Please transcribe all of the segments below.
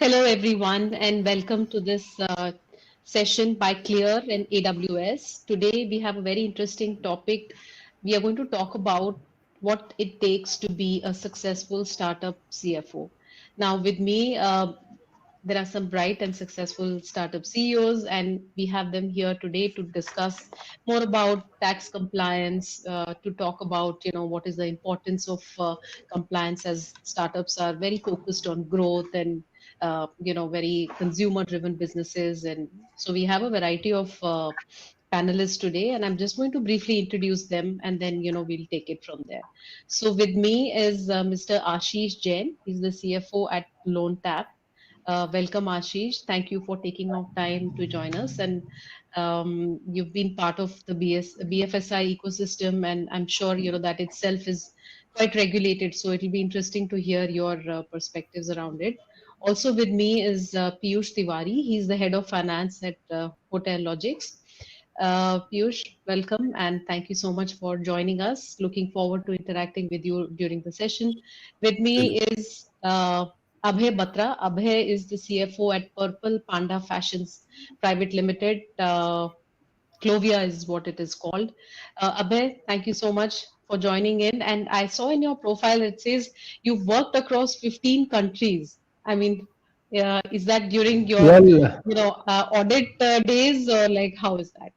Hello, everyone, and welcome to this session by Clear and AWS. Today, we have a very interesting topic. We are going to talk about what it takes to be a successful startup CFO. Now, with me, there are some bright and successful startup CEOs, and we have them here today to discuss more about tax compliance, to talk about what is the importance of compliance as startups are very focused on growth and very consumer driven businesses. And so we have a variety of panelists today, and I'm just going to briefly introduce them, and then we'll take it from there. So with me is Mr. Ashish Jain. He's the CFO at LoanTap. Welcome, Ashish. Thank you for taking out time to join us. And you've been part of the BFSI ecosystem, and I'm sure that itself is quite regulated. So it'll be interesting to hear your perspectives around it. Also with me is Piyush Tiwari. He's the head of finance at Hotel Logics. Piyush, welcome, and thank you so much for joining us. Looking forward to interacting with you during the session. With me is Abhay Batra. Abhay is the CFO at Purple Panda Fashions Private Limited. Clovia is what it is called. Abhay, thank you so much for joining in. And I saw in your profile it says you've worked across 15 countries. I mean, is that during your, Well, audit days, or like how is that?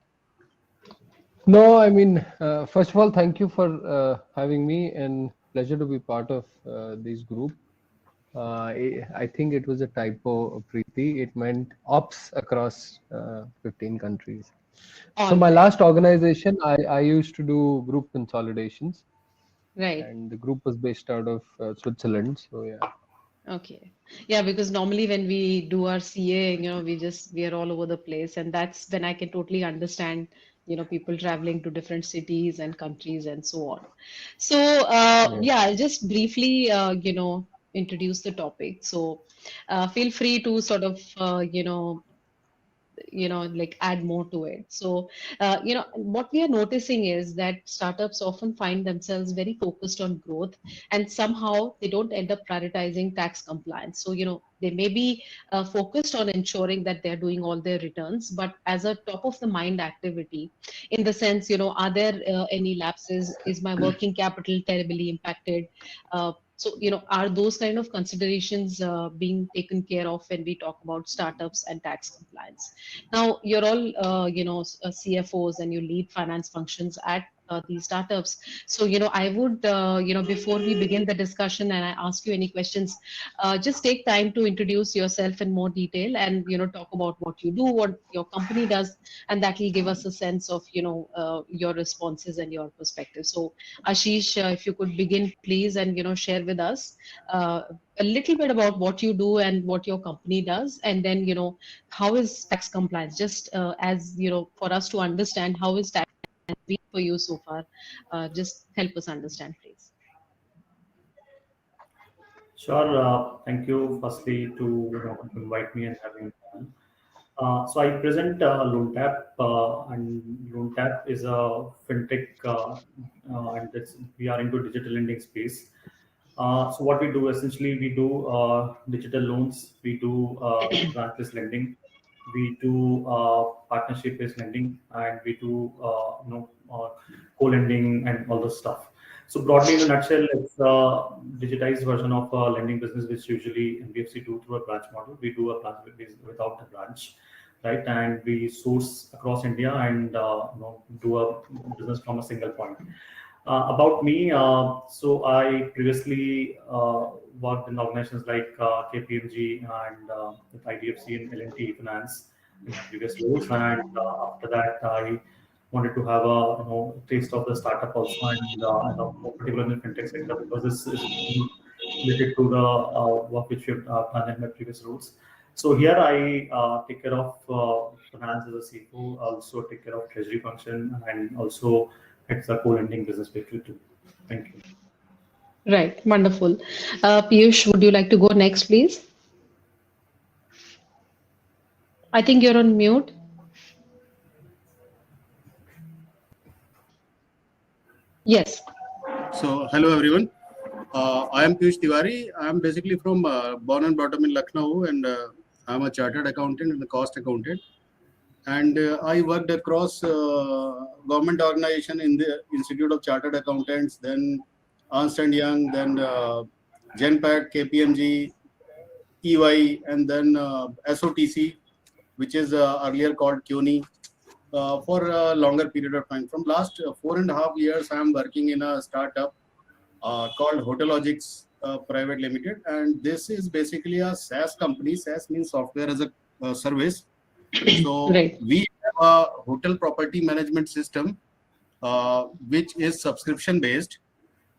no, I mean, first of all, thank you for having me and pleasure to be part of this group. I think it was a typo, Preeti. It meant ops across 15 countries. So All my right, last organization, I used to do group consolidations, right. and the group was based out of Switzerland. So yeah. Okay. Yeah, because normally when we do our CA, we are all over the place, and that's when I can totally understand, people traveling to different cities and countries and so on. So, Yeah. yeah, I'll just briefly, introduce the topic. So, feel free to sort of, like add more to it. So what we are noticing is that startups often find themselves very focused on growth, and somehow they don't end up prioritizing tax compliance. So they may be focused on ensuring that they're doing all their returns, but as a top of the mind activity, in the sense, are there any lapses? Is my working capital terribly impacted? So, are those kind of considerations being taken care of when we talk about startups and tax compliance? Now, you're all, CFOs, and you lead finance functions at these startups. So, I would, before we begin the discussion and I ask you any questions, just take time to introduce yourself in more detail, and, talk about what you do, what your company does, and that will give us a sense of, your responses and your perspective. So, Ashish, if you could begin, please, and, share with us uh, a little bit about what you do and what your company does, and then, how is tax compliance? Just as for us to understand, how is tax compliance been for you so far? Just help us understand, please. Sure. Thank you, firstly, to invite me and having me on. So I present LoanTap, and LoanTap is a fintech, we are into digital lending space. So what we do essentially, we do digital loans, we do branchless lending, we do partnership-based lending, and we do co-lending and all those stuff. So broadly, in a nutshell, it's a digitized version of a lending business, which usually NBFC do through a branch model. We do a branch without the branch, right? And we source across India and do a business from a single point. About me, so I previously worked in organizations like KPMG and with IDFC and L&T Finance in my previous roles, and after that, I wanted to have a taste of the startup also, and particularly in the fintech sector, because this is related to the work which we've done in my previous roles. So here I take care of finance as a CFO, also take care of treasury function, and also it's a co-lending business which we do. Thank you. Right, wonderful. Piyush, would you like to go next, please? I think you're on mute. Yes. So, hello everyone. I am Piyush Tiwari. I am basically from born and brought up in Lucknow, and I'm a chartered accountant and a cost accountant. And I worked across government organization in the Institute of Chartered Accountants, then Ernst and Young, then Genpact, KPMG, EY, and then SOTC, which is earlier called CUNY, for a longer period of time. From last 4.5 years, I am working in a startup called Hotologics Private Limited, and this is basically a SaaS company. SaaS means software as a service. So Right. we have a hotel property management system, which is subscription based,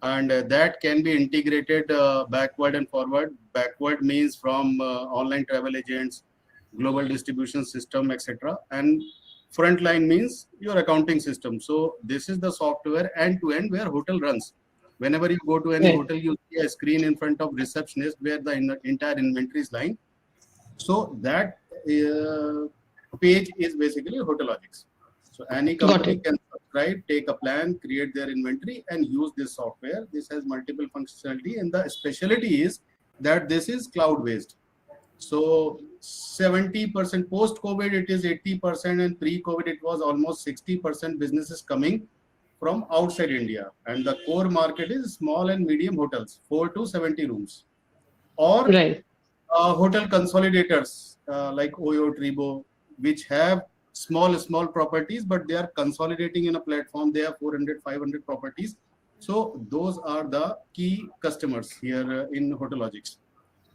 and that can be integrated backward and forward. Backward means from online travel agents, global distribution system, etc. And frontline means your accounting system. So this is the software end to end where hotel runs. Whenever you go to any Right. hotel, you see a screen in front of receptionist where the entire inventory is lying. So that page is basically Hotologics. So any Got company it. can subscribe, take a plan, create their inventory, and use this software. This has multiple functionality, and the specialty is that this is cloud-based. So 70% post-COVID, it is 80%, and pre-COVID, it was almost 60% businesses coming from outside India. And the core market is small and medium hotels, 4 to 70 rooms, or Right. hotel consolidators like Oyo, Tribo, which have small properties, but they are consolidating in a platform. They have 400, 500 properties. So those are the key customers here in Hotologics.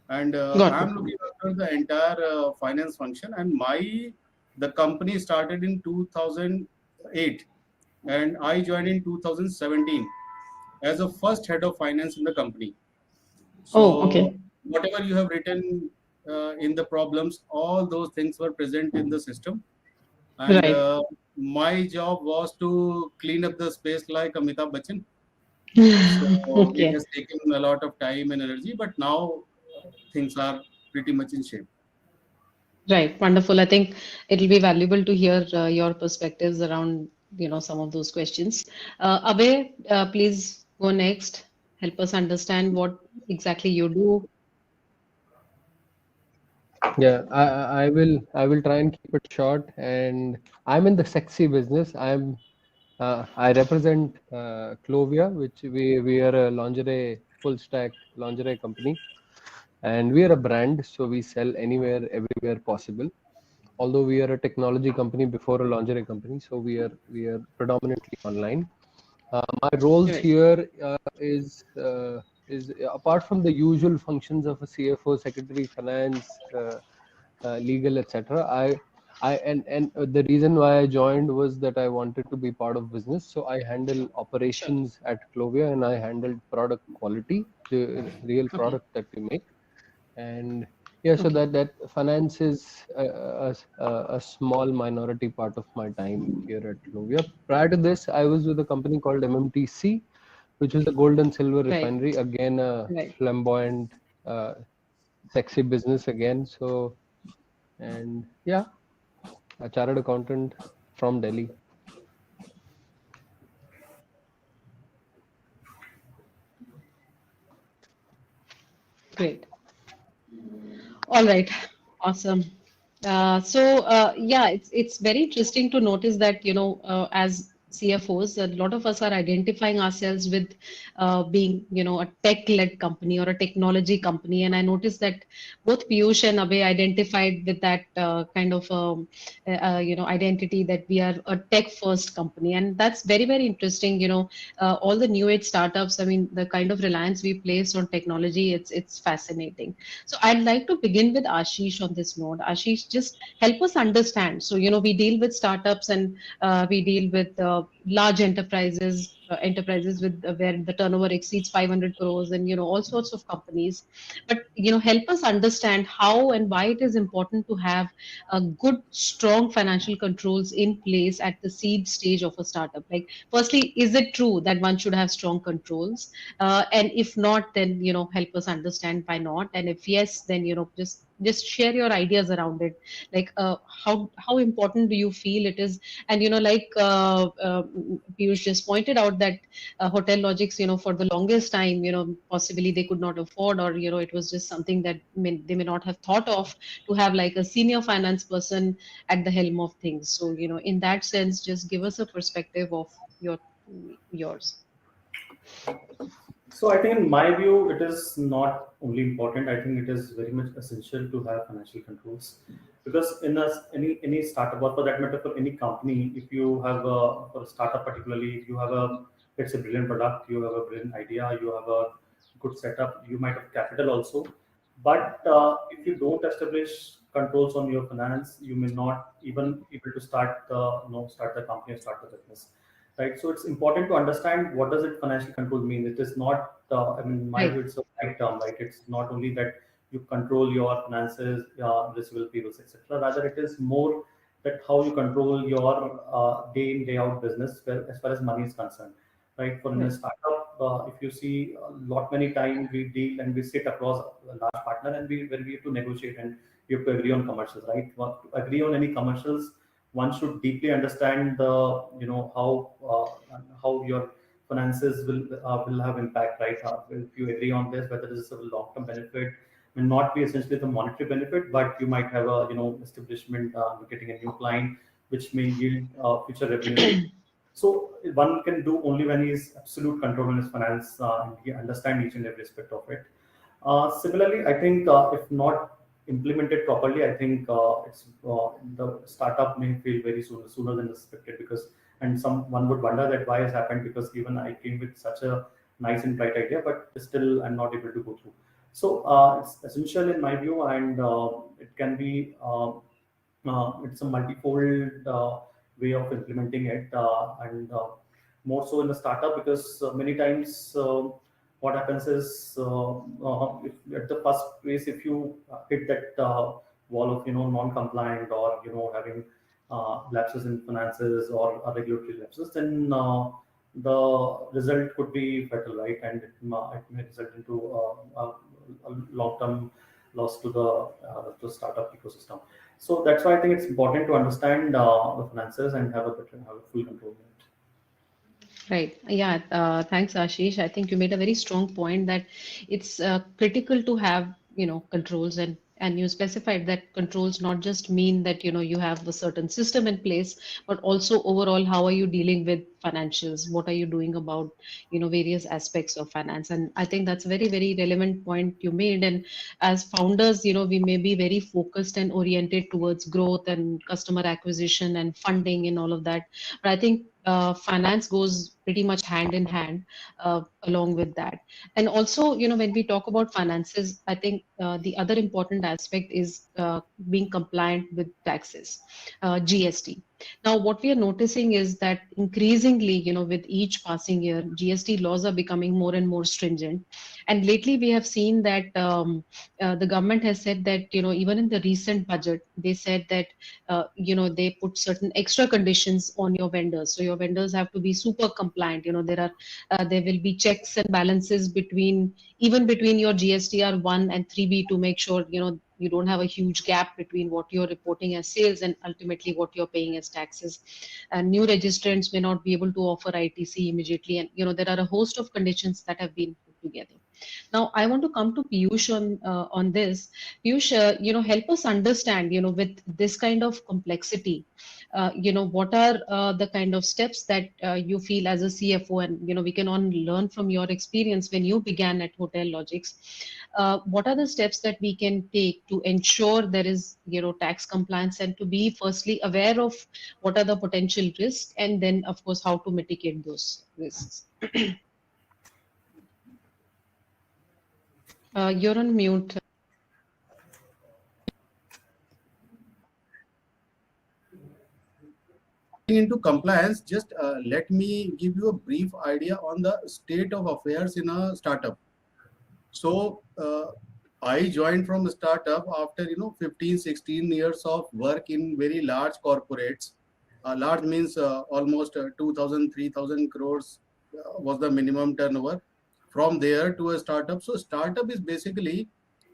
And Got it. I'm looking after the entire finance function. And the company started in 2008, and I joined in 2017 as a first head of finance in the company. Oh, So okay. whatever you have written in the problems, all those things were present in the system. And Right. my job was to clean up the space like Amitabh Bachchan. So it Okay. has taken a lot of time and energy, but now things are pretty much in shape. Right. Wonderful. I think it'll be valuable to hear your perspectives around, some of those questions. Abhay, please go next. Help us understand what exactly you do. Yeah, I will try and keep it short. And I'm in the sexy business. I represent Clovia, which we are a lingerie full stack lingerie company, and we are a brand, so we sell anywhere, everywhere possible. Although we are a technology company before a lingerie company, so we are predominantly online. My roles Right. here is apart from the usual functions of a CFO, secretary, finance, legal, etc. And the reason why I joined was that I wanted to be part of business. So I handle Sure. operations at Clovia, and I handled product quality, the real Okay. product that we make. And yeah, so Okay. that finance is a small minority part of my time here at Clovia. Prior to this, I was with a company called MMTC, which was a gold and silver Right. refinery. Again, a Right. flamboyant, uh, sexy business again. So, and yeah, a chartered accountant from Delhi. Great. All right. Awesome. Yeah, it's very interesting to notice that, as CFOs, a lot of us are identifying ourselves with being, a tech-led company or a technology company. And I noticed that both Piyush and Abhay identified with that kind of, identity that we are a tech-first company. And that's very, very interesting. All the new age startups, I mean, the kind of reliance we place on technology, it's fascinating. So I'd like to begin with Ashish on this note. Ashish, just help us understand. So, we deal with startups and we deal with large enterprises with where the turnover exceeds 500 crores and, all sorts of companies. But, help us understand how and why it is important to have a good, strong financial controls in place at the seed stage of a startup. Like, firstly, is it true that one should have strong controls? And if not, then help us understand why not. And if yes, then just share your ideas around it. Like how important do you feel it is? And Piyush just pointed out that hotel logics, for the longest time, possibly they could not afford, or it was just something that they may not have thought of, to have like a senior finance person at the helm of things. So in that sense, just give us a perspective of yours. So I think in my view, it is not only important. I think it is very much essential to have financial controls, because in any startup, or for that matter for any company, if you have for a startup particularly, if you have it's a brilliant product, you have a brilliant idea, you have a good setup, you might have capital also, but if you don't establish controls on your finance, you may not even able to start start the company or start the business, right? So it's important to understand what does it financial control mean. It is not, I mean, in my view, Right. it's a right term, right? It's not only that you control your finances, receivable, payables, etc. Rather, it is more that how you control your day in day out business, as far as money is concerned, right? For in a Right. startup, if you see a lot many times we deal and we sit across a large partner, and we have to negotiate and we have to agree on commercials, right? To agree on any commercials, one should deeply understand the how your finances will have impact, right? If you agree on this, whether this is a long term benefit, may not be essentially the monetary benefit, but you might have a establishment, getting a new client, which may yield future revenues. So one can do only when he is absolute control in his finance, and he understand each and every aspect of it. Similarly, I think if not implemented properly, I think the startup may fail very sooner than expected, because and someone would wonder that why has happened, because even I came with such a nice and bright idea, but still I'm not able to go through. So it's essential in my view, and it can be it's a multifold way of implementing it, and more so in the startup, because many times what happens is, if, at the first place, if you hit that wall of non-compliant, or having lapses in finances, or regulatory lapses, then the result could be fatal, right? And it may result into a long-term loss to the startup ecosystem. So that's why I think it's important to understand the finances and have a full control of it. Right. Yeah. Thanks, Ashish. I think you made a very strong point that it's critical to have, controls, and you specified that controls not just mean that, you have a certain system in place, but also overall, how are you dealing with financials? What are you doing about, various aspects of finance? And I think that's a very, very relevant point you made. And as founders, we may be very focused and oriented towards growth and customer acquisition and funding and all of that. But I think finance goes pretty much hand in hand along with that. And also, when we talk about finances, I think the other important aspect is being compliant with taxes, GST. Now, what we are noticing is that increasingly, with each passing year, GST laws are becoming more and more stringent. And lately, we have seen that the government has said that, even in the recent budget, they said that they put certain extra conditions on your vendors, so your vendors have to be super compliant. There will be checks and balances between your GSTR 1 and 3B, to make sure you don't have a huge gap between what you're reporting as sales and ultimately what you're paying as taxes. And new registrants may not be able to offer ITC immediately, and there are a host of conditions that have been put together. Now, I want to come to Piyush on this. Piyush, help us understand, with this kind of complexity, what are the kind of steps that you feel as a CFO, and we can all learn from your experience when you began at Hotel Logics. What are the steps that we can take to ensure there is, tax compliance, and to be firstly aware of what are the potential risks, and then, of course, how to mitigate those risks? You're on mute. Into compliance, just let me give you a brief idea on the state of affairs in a startup. So I joined from a startup after 15, 16 years of work in very large corporates. Large means almost 2,000, 3,000 crores was the minimum turnover. From there to a startup. So startup is basically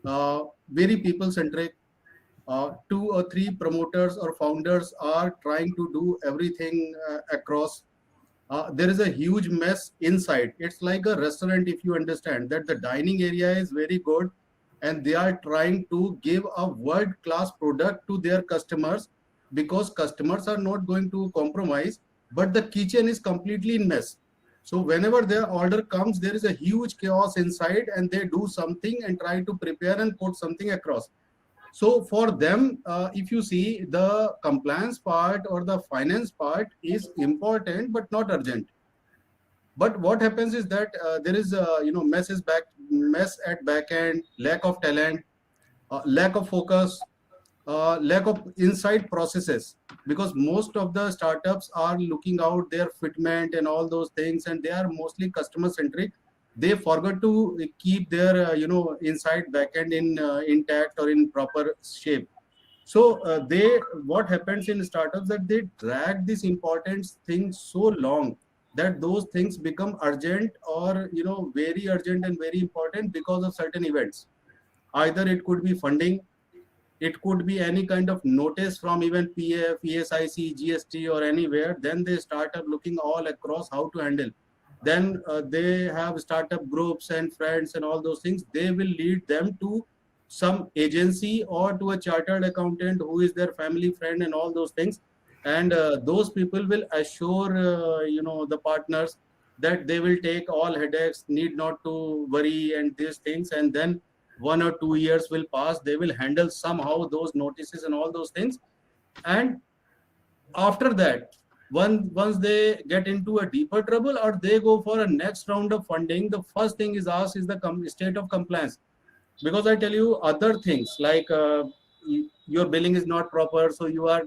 very people centric. 2 or 3 promoters or founders are trying to do everything across. there is a huge mess inside. It's like a restaurant, if you understand that the dining area is very good and they are trying to give a world class product to their customers, because customers are not going to compromise, but the kitchen is completely in mess. So whenever their order comes, there is a huge chaos inside, and they do something and try to prepare and put something across. So for them, if you see, the compliance part or the finance part is important but not urgent. But what happens is that there is mess at back end, lack of talent, lack of focus, lack of inside processes, because most of the startups are looking out their fitment and all those things, and they are mostly customer centric. They forgot to keep their inside backend in intact or in proper shape. So they what happens in startups that they drag this important things so long that those things become urgent, or very urgent and very important because of certain events. Either it could be funding, it could be any kind of notice from even PF, ESIC, GST or anywhere. Then they start up looking all across how to handle. Then they have startup groups and friends and all those things. They will lead them to some agency or to a chartered accountant who is their family friend and all those things. And those people will assure the partners that they will take all headaches, need not to worry and these things. And then 1 or 2 years will pass, they will handle somehow those notices and all those things. And after that, once they get into a deeper trouble or they go for a next round of funding, the first thing is asked is the state of compliance. Because I tell you, other things like your billing is not proper, so you are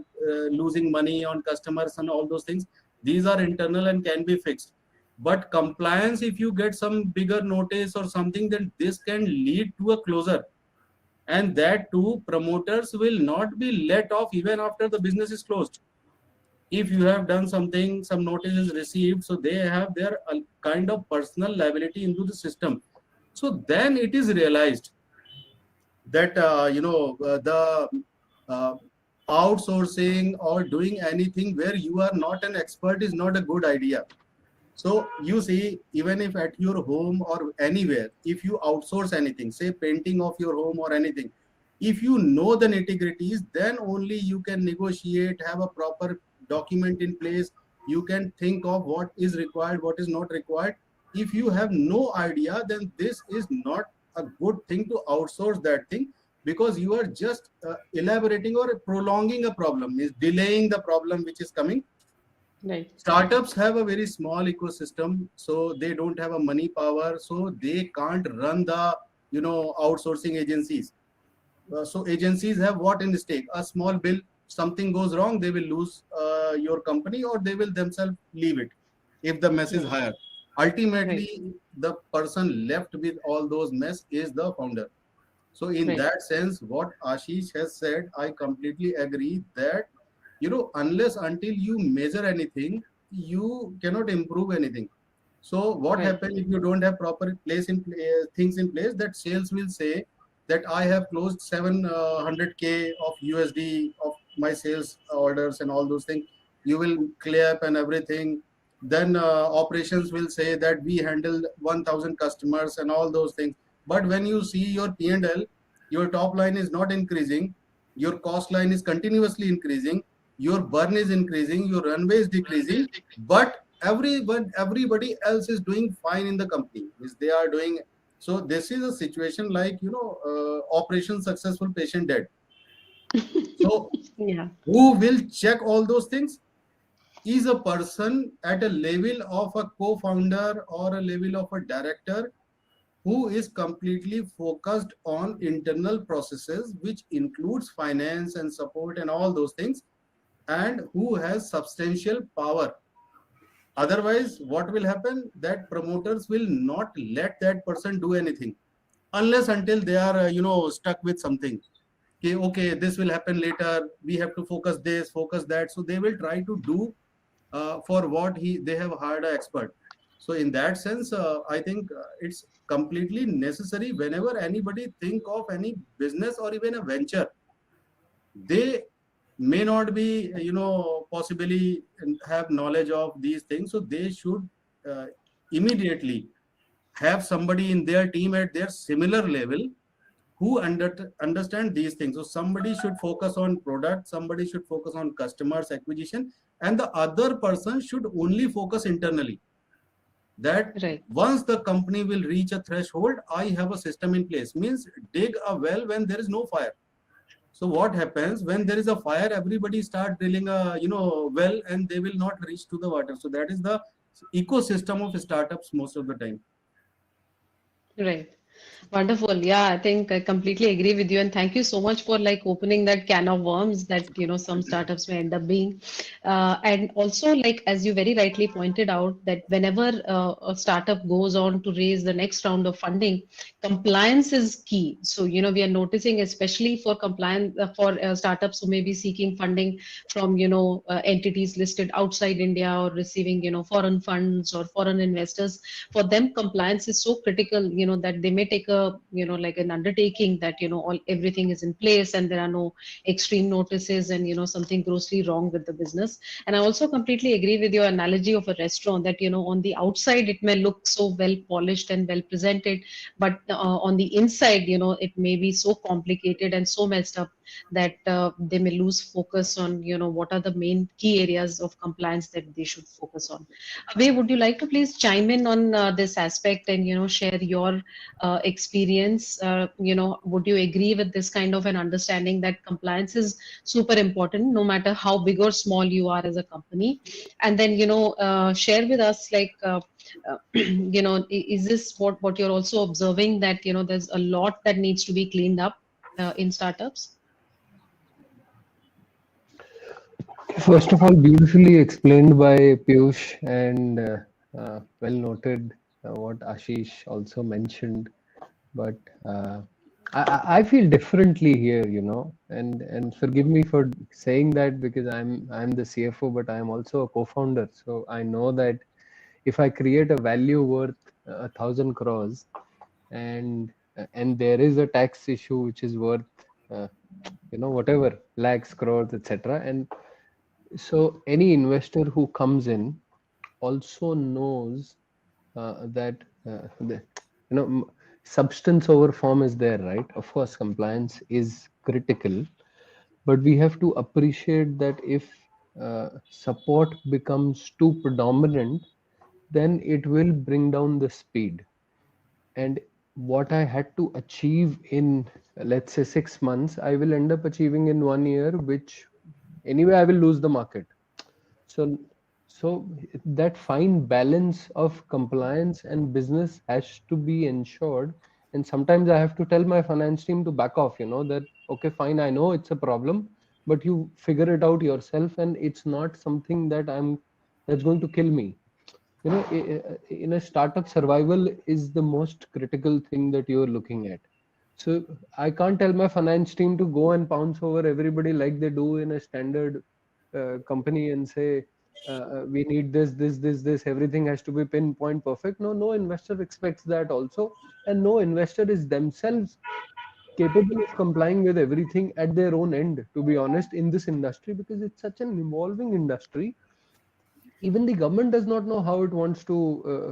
losing money on customers and all those things, these are internal and can be fixed. But compliance, if you get some bigger notice or something, then this can lead to a closure. And that too, promoters will not be let off even after the business is closed. If you have done something, some notice is received, so they have their kind of personal liability into the system. So then it is realized that the uh, outsourcing or doing anything where you are not an expert is not a good idea. So you see, even if at your home or anywhere, if you outsource anything, say painting of your home or anything, if you know the nitty-gritties, then only you can negotiate, have a proper document in place. You can think of what is required, what is not required. If you have no idea, then this is not a good thing to outsource that thing, because you are just elaborating or prolonging a problem, is delaying the problem which is coming. Right. Startups have a very small ecosystem, so they don't have a money power, so they can't run the outsourcing agencies. So agencies have what in stake? A small bill, something goes wrong, they will lose your company, or they will themselves leave it if the mess is higher. Ultimately, the person left with all those mess is the founder. So in that sense, what Ashish has said, I completely agree that unless until you measure anything, you cannot improve anything. So what happens if you don't have proper things in place? That sales will say that I have closed 700K of USD of my sales orders and all those things. You will clap and everything. Then operations will say that we handled 1,000 customers and all those things. But when you see your P&L, your top line is not increasing, your cost line is continuously increasing, your burn is increasing, your runway is decreasing, but everybody else is doing fine in the company. Is they are doing. So this is a situation like operation successful, patient dead. So who will check all those things? Is a person at a level of a co-founder or a level of a director who is completely focused on internal processes, which includes finance and support and all those things, and who has substantial power. Otherwise, what will happen? That promoters will not let that person do anything unless until they are stuck with something. Okay, this will happen later. We have to focus this, focus that. So they will try to do for what they have hired an expert. So in that sense, I think it's completely necessary whenever anybody think of any business or even a venture, they may not be, possibly have knowledge of these things. So they should immediately have somebody in their team at their similar level who understand these things. So somebody should focus on product, somebody should focus on customers acquisition, and the other person should only focus internally. That Right. once the company will reach a threshold, I have a system in place. Means dig a well when there is no fire. So what happens when there is a fire? Everybody start drilling a well, and they will not reach to the water. So that is the ecosystem of startups most of the time. Right. Wonderful. Yeah, I think I completely agree with you. And thank you so much for like opening that can of worms that, some startups may end up being. And also, like, as you very rightly pointed out, that whenever a startup goes on to raise the next round of funding, compliance is key. So, we are noticing, especially for compliance, for startups who may be seeking funding from, entities listed outside India or receiving, foreign funds or foreign investors. For them, compliance is so critical, that they may take a, like an undertaking that, all everything is in place and there are no extreme notices and, something grossly wrong with the business. And I also completely agree with your analogy of a restaurant that, on the outside it may look so well polished and well presented, but on the inside, it may be so complicated and so messed up that they may lose focus on, what are the main key areas of compliance that they should focus on. Abhay, would you like to please chime in on this aspect and, share your experience? Would you agree with this kind of an understanding that compliance is super important, no matter how big or small you are as a company? And then, share with us, like, is this what you're also observing, that, there's a lot that needs to be cleaned up in startups? First of all, beautifully explained by Piyush, and well noted what Ashish also mentioned. But I feel differently here, and forgive me for saying that, because I'm the CFO, but I'm also a co-founder. So I know that if I create a value worth 1,000 crores, and there is a tax issue which is worth uh, whatever lakhs, crores, etc., and so any investor who comes in also knows that substance over form is there, right? Of course, compliance is critical, but we have to appreciate that if support becomes too predominant, then it will bring down the speed. And what I had to achieve in, let's say, 6 months, I will end up achieving in 1 year, which anyway I will lose the market. So so that fine balance of compliance and business has to be ensured. And sometimes I have to tell my finance team to back off, that okay, fine, I know it's a problem, but you figure it out yourself, and it's not something that's going to kill me. In a startup, survival is the most critical thing that you're looking at. So I can't tell my finance team to go and pounce over everybody like they do in a standard company and say, we need this, everything has to be pinpoint perfect. No investor expects that also. And no investor is themselves capable of complying with everything at their own end, to be honest, in this industry, because it's such an evolving industry. Even the government does not know how it wants to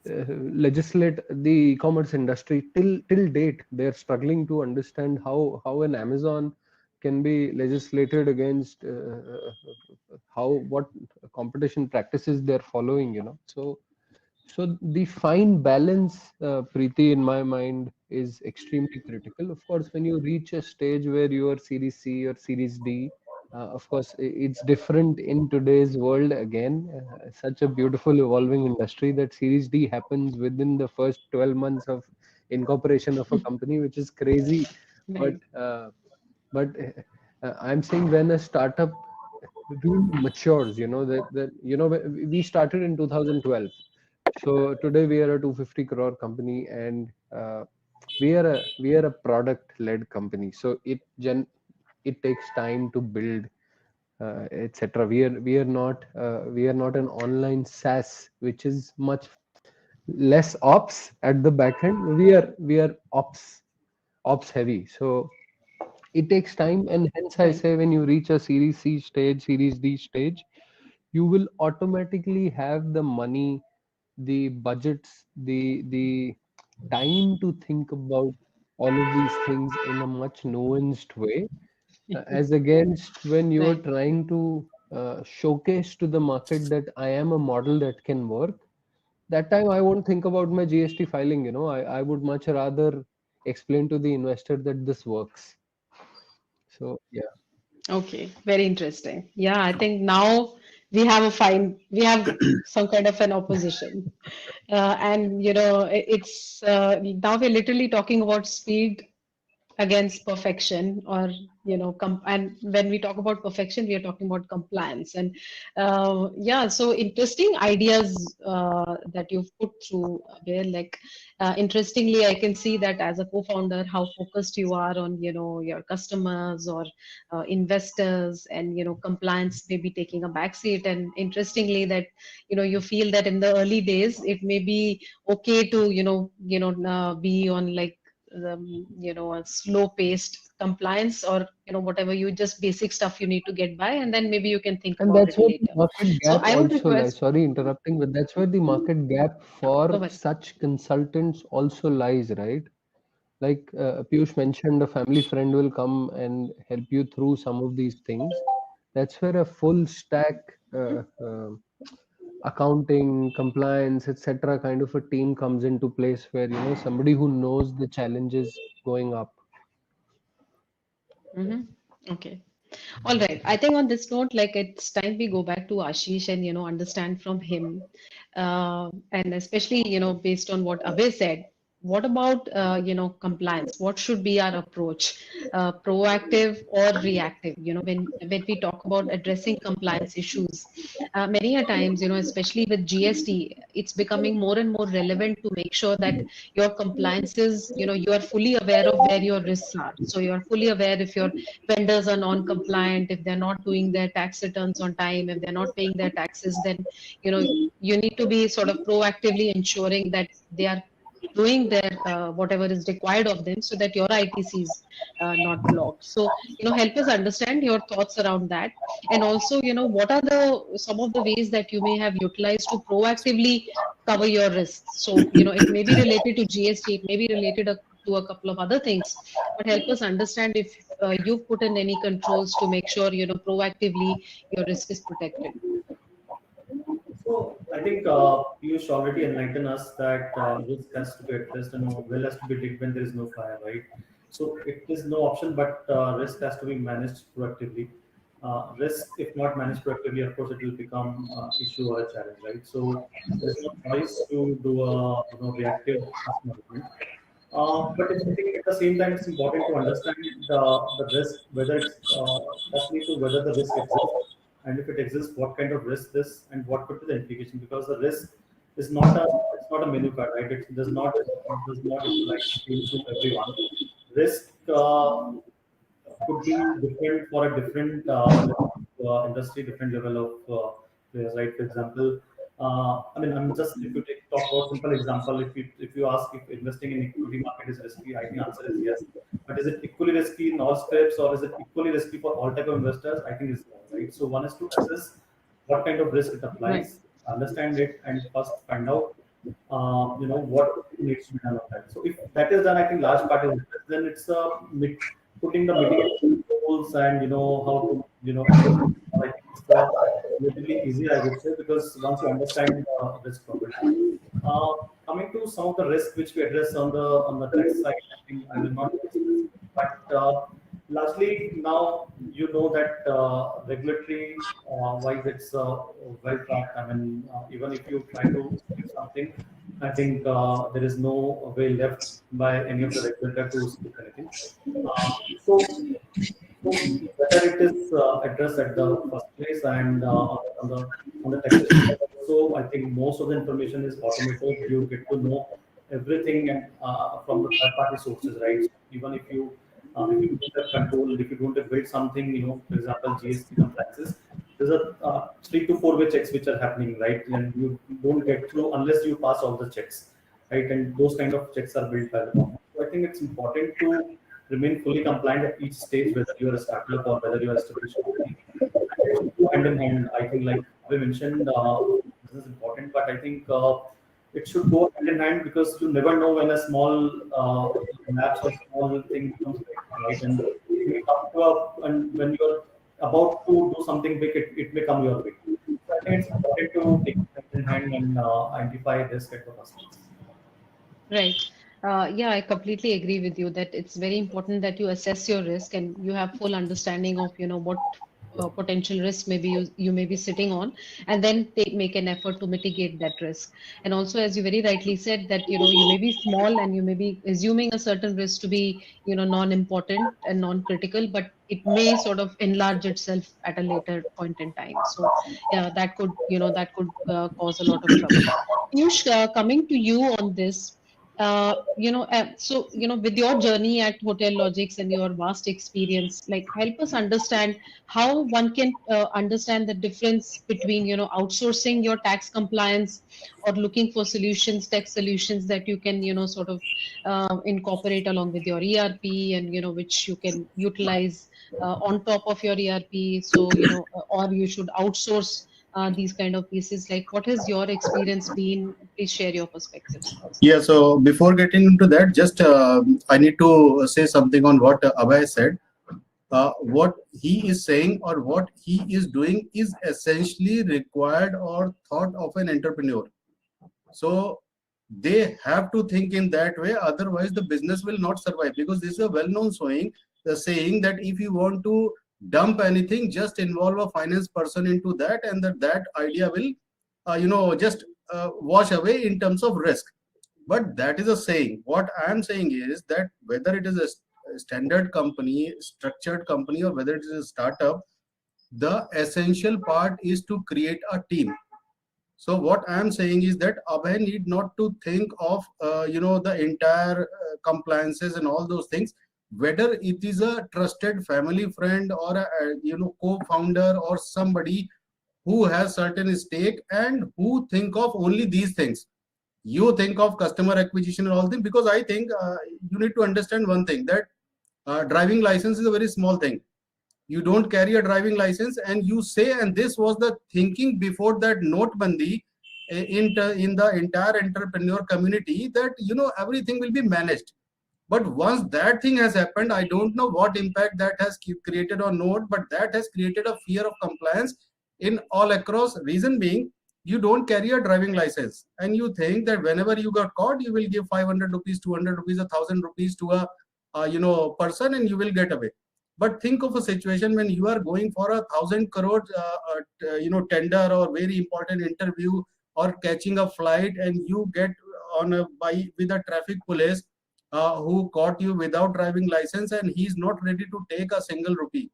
legislate the e-commerce industry. Till date, they're struggling to understand how an Amazon can be legislated against, how what competition practices they're following. So the fine balance, Preeti, in my mind, is extremely critical. Of course, when you reach a stage where you are Series C or Series D, of course, it's different in today's world. Again, such a beautiful evolving industry, that Series D happens within the first 12 months of incorporation of a company, which is crazy. But Right. I'm saying, when a startup really matures, we started in 2012. So today we are a 250 crore company, and we are a product led company. So it takes time to build, etc. We are not an online SaaS, which is much less ops at the back end. We are ops heavy. So It takes time, and hence I Right. say when you reach a Series C stage, Series D stage, you will automatically have the money, the budgets, the time to think about all of these things in a much nuanced way, as against when you're Right. trying to showcase to the market that I am a model that can work. That time I won't think about my GST filing. I would much rather explain to the investor that this works. So yeah. Okay, very interesting. Yeah, I think now we have some kind of an opposition. And now we're literally talking about speed against perfection, or and when we talk about perfection, we are talking about compliance. And yeah, so interesting ideas that you've put through there. Like, interestingly, I can see that as a co-founder, how focused you are on your customers or investors, and compliance may be taking a backseat. And interestingly, that you feel that in the early days it may be okay to be on, like, a slow paced compliance, or whatever, you just basic stuff you need to get by, and then maybe you can think And about that's it where the later. market So gap I would also lies. request. Sorry interrupting, but that's where the market gap No for worry. such consultants also lies, right? Like Piyush mentioned, a family friend will come and help you through some of these things. That's where a full stack accounting, compliance, etc. kind of a team comes into place, where somebody who knows the challenges going up. Hmm. Okay. All right. I think on this note, like, it's time we go back to Ashish and understand from him, and especially based on what Abhay said. What about compliance? What should be our approach, proactive or reactive? When we talk about addressing compliance issues, many a times, especially with GST, it's becoming more and more relevant to make sure that your compliance is, you are fully aware of where your risks are. So you are fully aware if your vendors are non-compliant, if they're not doing their tax returns on time, if they're not paying their taxes, then you need to be sort of proactively ensuring that they are doing their whatever is required of them, so that your ITC is not blocked. So help us understand your thoughts around that, and also what are the some of the ways that you may have utilized to proactively cover your risks. So it may be related to GST, it may be related to a couple of other things, but help us understand if you've put in any controls to make sure proactively your risk is protected. So I think Piyush already enlightened us that risk has to be addressed and well has to be dig when there is no fire, right? So it is no option, but risk has to be managed proactively. Risk, if not managed proactively, of course, it will become issue or a challenge, right? So there is no choice to do a reactive risk management. But I think at the same time, it's important to understand the risk, whether it's firstly to whether the risk exists, and if it exists, what kind of risk this, and what could be the implication. Because the risk is not a it's not a menu card, right? It does not like appeal to everyone. Risk could be different for a different industry, different level of players, right? For example, I mean, I'm just if you talk about simple example, if you ask if investing in equity market is risky, I think answer is yes. But is it equally risky in all scripts, or is it equally risky for all type of investors? I think it's no, right? So one is to assess what kind of risk it Right. applies, understand it, and first find out what needs to be done on that. So if that is done, I think large part is addressed. Then it's putting the mitigation tools and how to address it. I think it's relatively easy, I would say, because once you understand risk properly. Coming to some of the risks which we address on the tax side, I think I will not be specific, but largely now that regulatory wise it's well tracked. I mean, even if you try to skip something, I think there is no way left by any of the regulator to skip anything. So whether it is addressed at the first place and on the taxation side also, I think most of the information is automated. You get to know everything and from the third party sources, right? So even if you don't have control, if you don't have built something, for example, GST compliances, there's a 3 to 4 way checks which are happening, right? And you don't get through unless you pass all the checks, right? And those kind of checks are built by the government. So I think it's important to remain fully compliant at each stage, whether you are a startup or whether you are established company. It should go hand in hand. I think, like we mentioned, this is important, but I think it should go hand in hand, because you never know when a small lapse or small thing becomes big, right? And when you come to and when you're about to do something big, it may come your way. So I think it's important to take it hand in hand and identify risk at the first place. Right. Yeah, I completely agree with you that it's very important that you assess your risk and you have full understanding of, what potential risk maybe you may be sitting on, and then make an effort to mitigate that risk. And also, as you very rightly said, that, you may be small and you may be assuming a certain risk to be, non-important and non-critical, but it may sort of enlarge itself at a later point in time. So, yeah, that could cause a lot of trouble. Piyush, coming to you on this, so, with your journey at Hotel Logics and your vast experience, like, help us understand how one can understand the difference between, outsourcing your tax compliance or looking for solutions, tech solutions that you can, sort of incorporate along with your ERP, and, which you can utilize on top of your ERP. So, or you should outsource these kind of pieces. Like, what has your experience been? Please share your perspectives. Yeah, so before getting into that, just I need to say something on what Abhay said. What he is saying or what he is doing is essentially required or thought of an entrepreneur. So they have to think in that way, otherwise the business will not survive, because this is a well-known saying, the saying that if you want to dump anything, just involve a finance person into that, and that idea will just wash away in terms of risk. But that is a saying. What I am saying is that whether it is a standard company, structured company, or whether it is a startup, the essential part is to create a team. So what I am saying is that Abhay need not to think of the entire compliances and all those things. Whether it is a trusted family friend or a co-founder or somebody who has certain stake and who think of only these things. You think of customer acquisition and all things, because I think you need to understand one thing, that driving license is a very small thing. You don't carry a driving license and you say, and this was the thinking before that notebandi in the entire entrepreneur community, that everything will be managed. But once that thing has happened, I don't know what impact that has created or not, but that has created a fear of compliance in all across. Reason being, you don't carry a driving license and you think that whenever you got caught, you will give 500 rupees, 200 rupees, 1,000 rupees to a person and you will get away. But think of a situation when you are going for 1,000 crore tender or very important interview or catching a flight, and you get with a traffic police who caught you without driving license and he is not ready to take a single rupee.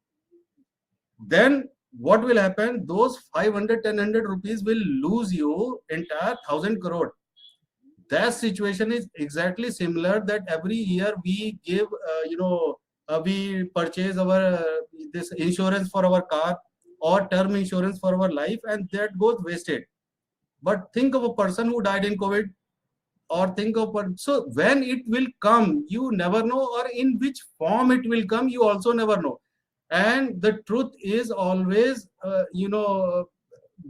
Then what will happen? Those 500, 1,000 rupees will lose you entire 1,000 crore. That situation is exactly similar, that every year we give, we purchase our this insurance for our car or term insurance for our life, and that goes wasted. But think of a person who died in COVID, or think of, so when it will come, you never know, or in which form it will come, you also never know. And the truth is always,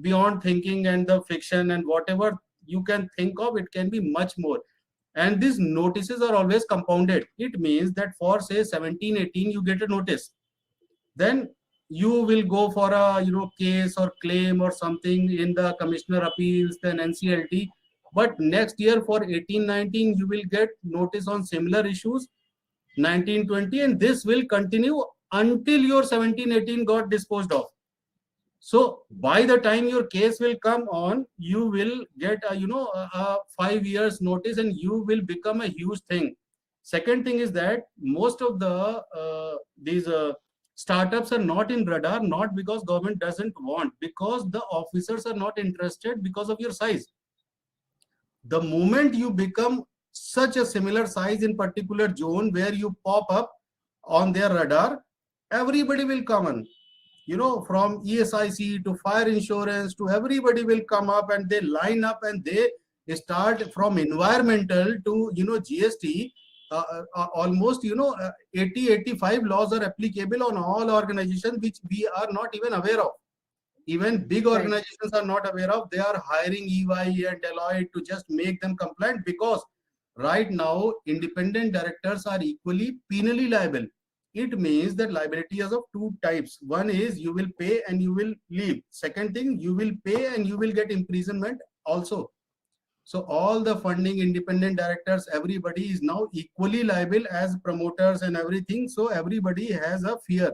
beyond thinking and the fiction and whatever you can think of, it can be much more. And these notices are always compounded. It means that for say 17, 18, you get a notice. Then you will go for a case or claim or something in the commissioner appeals, then NCLT. But next year for 18, 19, you will get notice on similar issues, 19, 20, and this will continue until your 17, 18 got disposed of. So by the time your case will come on, you will get a 5 years notice and you will become a huge thing. Second thing is that most of the these startups are not in radar, not because government doesn't want, because the officers are not interested because of your size. The moment you become such a similar size in particular zone where you pop up on their radar, everybody will come on. From ESIC to fire insurance to everybody will come up and they line up and they start from environmental to GST. almost 80-85 laws are applicable on all organizations, which we are not even aware of. Even big organizations are not aware of. They are hiring EY and Deloitte to just make them compliant, because right now independent directors are equally penally liable. It means that liability is of two types. One is you will pay and you will leave. Second thing, you will pay and you will get imprisonment also. So all the funding, independent directors, everybody is now equally liable as promoters and everything. So everybody has a fear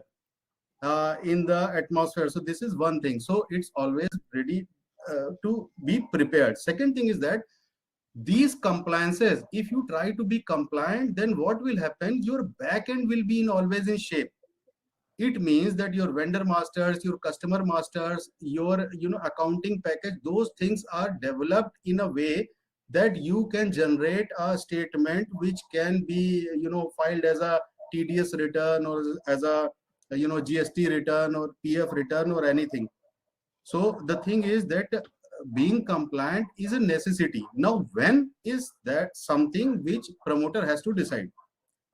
in the atmosphere. So this is one thing. So it's always ready to be prepared. Second thing is that these compliances, if you try to be compliant, then what will happen? Your back end will be always in shape. It means that your vendor masters, your customer masters, your accounting package, those things are developed in a way that you can generate a statement which can be filed as a TDS return or as a GST return or PF return or anything. So the thing is that being compliant is a necessity. Now, when is that something which promoter has to decide,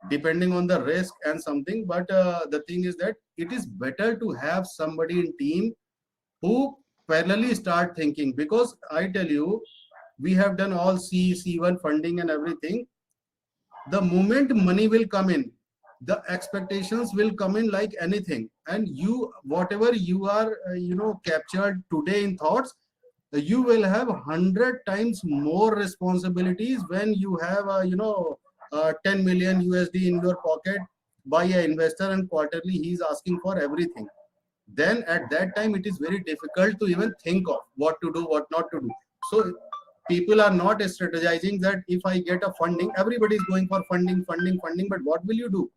depending on the risk and something. But the thing is that it is better to have somebody in team who parallelly start thinking, because I tell you, we have done all C1 funding and everything. The moment money will come in, the expectations will come in like anything, and you, whatever you are captured today in thoughts, you will have 100 times more responsibilities when you have 10 million USD in your pocket by an investor, and quarterly he is asking for everything. Then at that time it is very difficult to even think of what to do, what not to do. So people are not strategizing that if I get a funding, everybody is going for funding, but what will you do?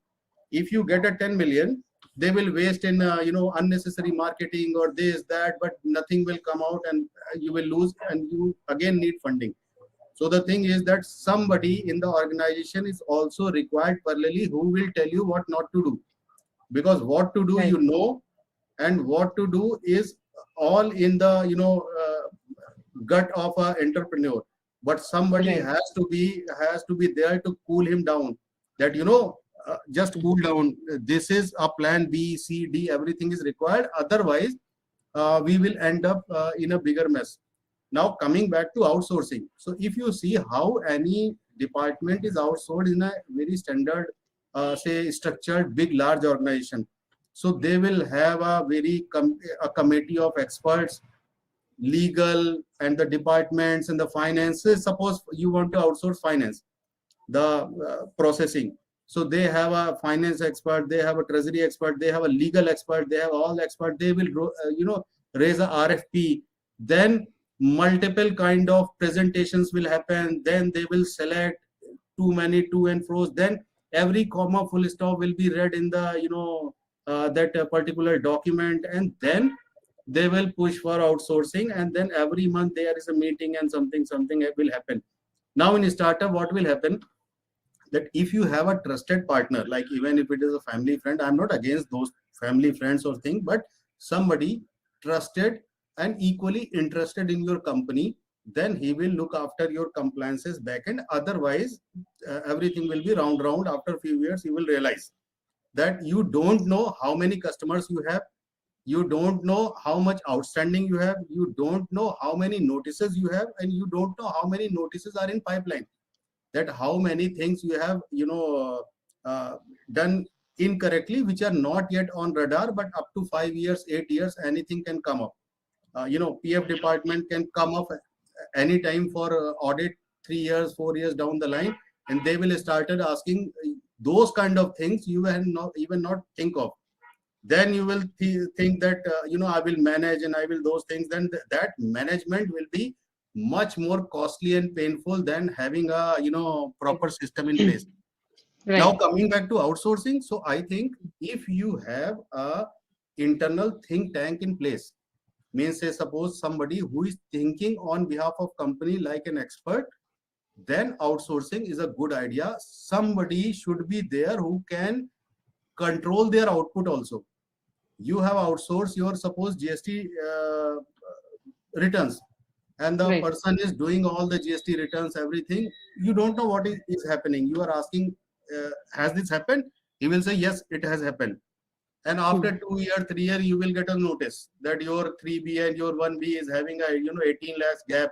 If you get a 10 million, they will waste in unnecessary marketing or this, that, but nothing will come out, and you will lose, and you again need funding. So the thing is that somebody in the organization is also required parallelly who will tell you what not to do, because what to do, and what to do is all in the gut of an entrepreneur. But somebody has to be there to cool him down, that just cool down, this is a plan B, C, D, everything is required, otherwise we will end up in a bigger mess. Now coming back to outsourcing, so if you see how any department is outsourced in a very standard say structured big large organization, so they will have a a committee of experts, legal and the departments and the finances. Suppose you want to outsource finance, the processing, so they have a finance expert, they have a treasury expert, they have a legal expert, they have all expert. They will raise a RFP, then multiple kind of presentations will happen, then they will select too many to and fro's, then every comma full stop will be read in the that particular document, and then they will push for outsourcing, and then every month there is a meeting and something will happen. Now in a startup, what will happen, that if you have a trusted partner, like even if it is a family friend, I'm not against those family friends or thing, but somebody trusted and equally interested in your company, then he will look after your compliances back end. Otherwise everything will be round after a few years. You will realize that you don't know how many customers you have, you don't know how much outstanding you have, you don't know how many notices you have, and you don't know how many notices are in pipeline, that how many things you have done incorrectly, which are not yet on radar, but up to 5 years, 8 years, anything can come up. PF department can come up anytime for audit 3 years, 4 years down the line, and they will started asking those kind of things you will not even think of. Then you will think that I will manage and I will those things, then that management will be much more costly and painful than having a proper system in place. Now coming back to outsourcing, so I think if you have a internal think tank in place, means say suppose somebody who is thinking on behalf of company like an expert, then outsourcing is a good idea. Somebody should be there who can control their output also. You have outsourced your suppose GST returns, and the person is doing all the GST returns, everything. You don't know what is happening. You are asking has this happened? He will say, yes, it has happened. And after 2 years, 3 years, you will get a notice that your 3B and your 1B is having a 18 lakhs gap,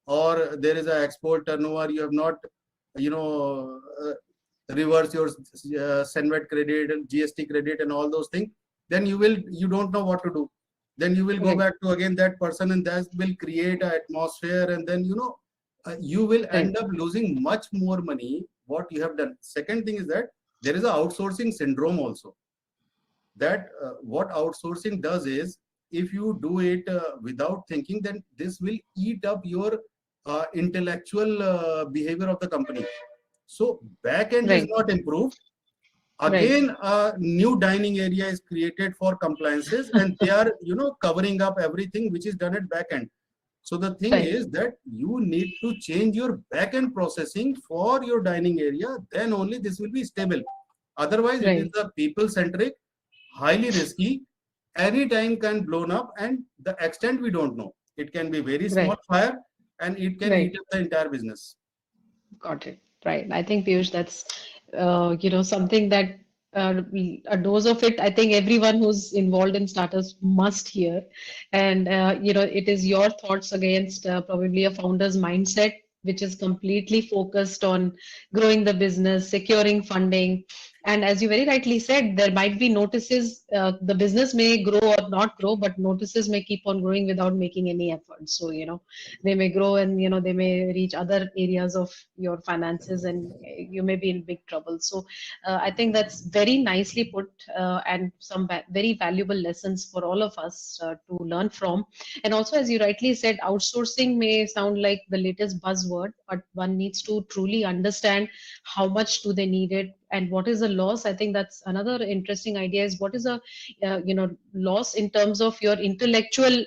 or there is a export turnover. You have not reverse your Senvet credit and GST credit and all those things. Then you don't know what to do. Then you will go back to again that person, and that will create an atmosphere, and then you will end up losing much more money what you have done. Second thing is that there is a outsourcing syndrome also. That what outsourcing does is, if you do it without thinking, then this will eat up your intellectual behavior of the company. So back end is not improved. Again, a new dining area is created for compliances, and they are covering up everything which is done at back end. So the thing is that you need to change your back end processing for your dining area. Then only this will be stable. Otherwise, it is a people centric, highly risky, anytime can blown up, and the extent we don't know. It can be very small fire, and it can eat up the entire business. Got it. Right. I think Piyush, that's something that a dose of it. I think everyone who's involved in startups must hear, and it is your thoughts against probably a founder's mindset, which is completely focused on growing the business, securing funding. And as you very rightly said, there might be notices. The business may grow or not grow, but notices may keep on growing without making any effort. So, they may grow, and they may reach other areas of your finances, and you may be in big trouble. So I think that's very nicely put, and some very valuable lessons for all of us to learn from. And also, as you rightly said, outsourcing may sound like the latest buzzword, but one needs to truly understand how much do they need it, and what is the loss. I think that's another interesting idea, is what is a loss in terms of your intellectual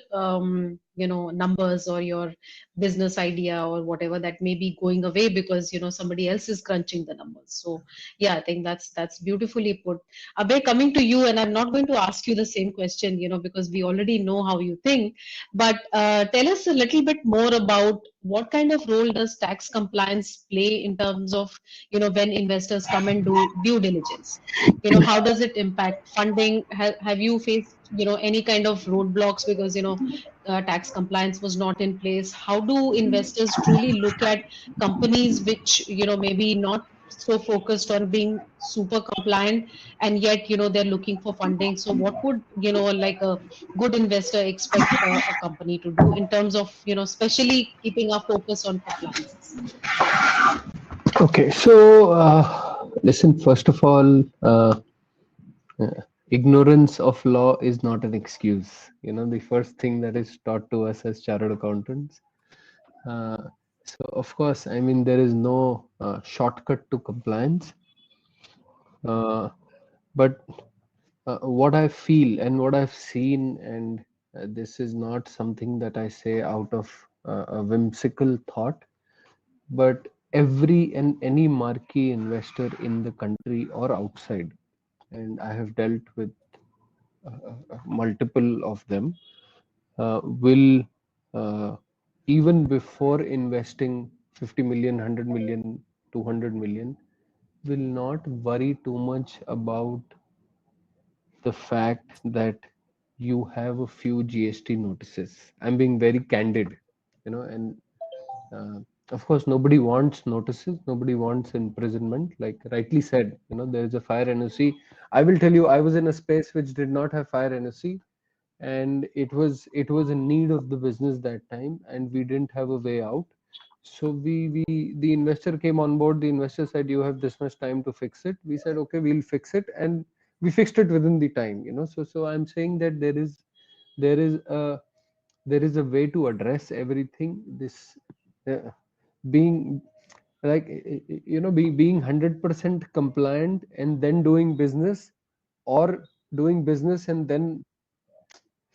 numbers, or your business idea, or whatever that may be going away because somebody else is crunching the numbers. So yeah, I think that's beautifully put. Abhay, coming to you, and I'm not going to ask you the same question, because we already know how you think, but tell us a little bit more about what kind of role does tax compliance play in terms of when investors come and do due diligence. How does it impact funding? Have you faced any kind of roadblocks because tax compliance was not in place? How do investors truly look at companies which maybe not so focused on being super compliant, and yet they're looking for funding? So what would like a good investor expect a company to do in terms of especially keeping a focus on compliances? Okay, so listen, first of all, ignorance of law is not an excuse. The first thing that is taught to us as chartered accountants. So, of course, I mean, there is no shortcut to compliance. But what I feel and what I've seen, and this is not something that I say out of a whimsical thought, but every and any marquee investor in the country or outside, and I have dealt with multiple of them, will even before investing 50 million, 100 million, 200 million, will not worry too much about the fact that you have a few GST notices. I'm being very candid, and uh, of course, nobody wants notices, nobody wants imprisonment. Like rightly said, there is a fire NOC. I will tell you, I was in a space which did not have fire NOC, and it was a need of the business that time, and we didn't have a way out. So the investor came on board. The investor said, you have this much time to fix it. We said, okay, we'll fix it, and we fixed it within the time. So I'm saying that there is a there is a way to address everything. This uh, being like being 100% compliant and then doing business, or doing business and then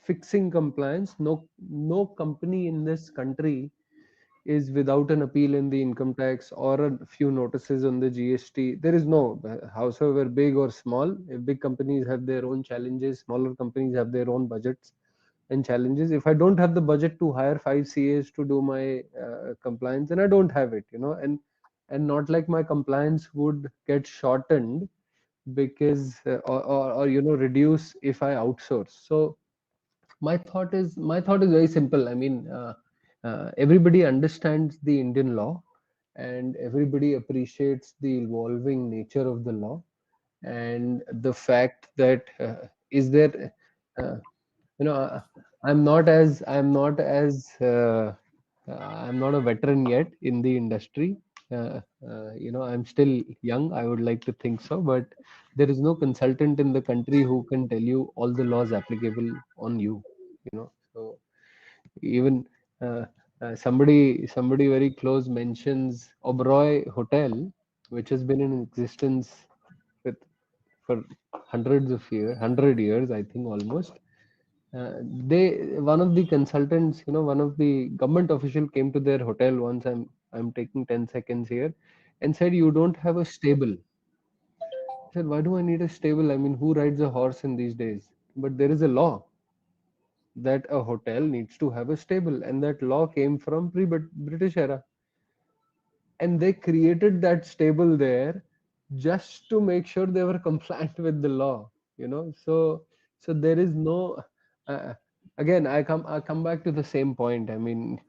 fixing compliance. No company in this country is without an appeal in the income tax or a few notices on the GST. There is no, howsoever big or small. Big companies have their own challenges, smaller companies have their own budgets and challenges. If I don't have the budget to hire 5 CAs to do my compliance, then I don't have it, and and not like my compliance would get shortened because or reduce if I outsource. So my thought is very simple. I mean, everybody understands the Indian law, and everybody appreciates the evolving nature of the law, and the fact that is there uh, you know I'm not a veteran yet in the industry. I'm still young, I would like to think so, but there is no consultant in the country who can tell you all the laws applicable on so even uh, somebody very close mentions Oberoi Hotel, which has been in existence with for hundreds of years, 100 years, I think almost. One of the consultants, one of the government official came to their hotel once. I'm taking 10 seconds here, and said, "You don't have a stable." I said, "Why do I need a stable? I mean, who rides a horse in these days?" But there is a law that a hotel needs to have a stable, and that law came from pre-British era, and they created that stable there just to make sure they were compliant with the law. So there is no uh, again, I come back to the same point. I mean,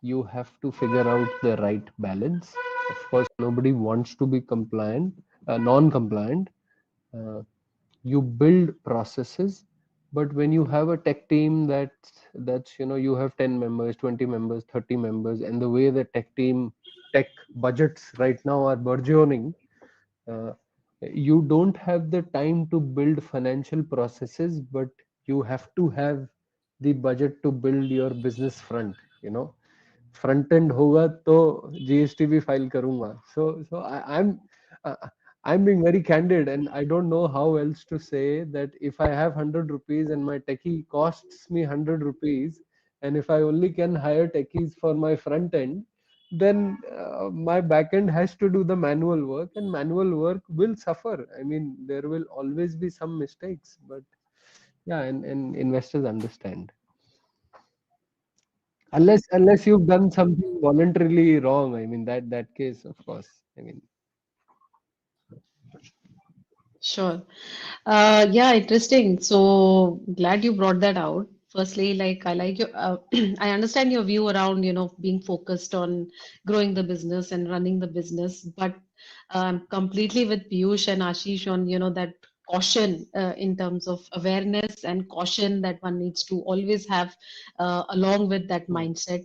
you have to figure out the right balance. Of course, nobody wants to be compliant, non-compliant. uh, you build processes, but when you have a tech team that's you have 10 members, 20 members, 30 members, and the way the tech budgets right now are burgeoning, uh, you don't have the time to build financial processes, but you have to have the budget to build your business front end होगा तो GST भी file करूंगा. So I'm being very candid, and I don't know how else to say that if I have 100 rupees and my techie costs me 100 rupees, and if I only can hire techies for my front end, then my back end has to do the manual work, and manual work will suffer. I mean, there will always be some mistakes, but yeah, and investors understand. Unless you've done something voluntarily wrong. I mean, that case, of course. I mean, Sure. Yeah, interesting. So glad you brought that out. Firstly, like I like your, I understand your view around, being focused on growing the business and running the business, but completely with Piyush and Ashish on, that caution in terms of awareness and caution that one needs to always have along with that hmm. mindset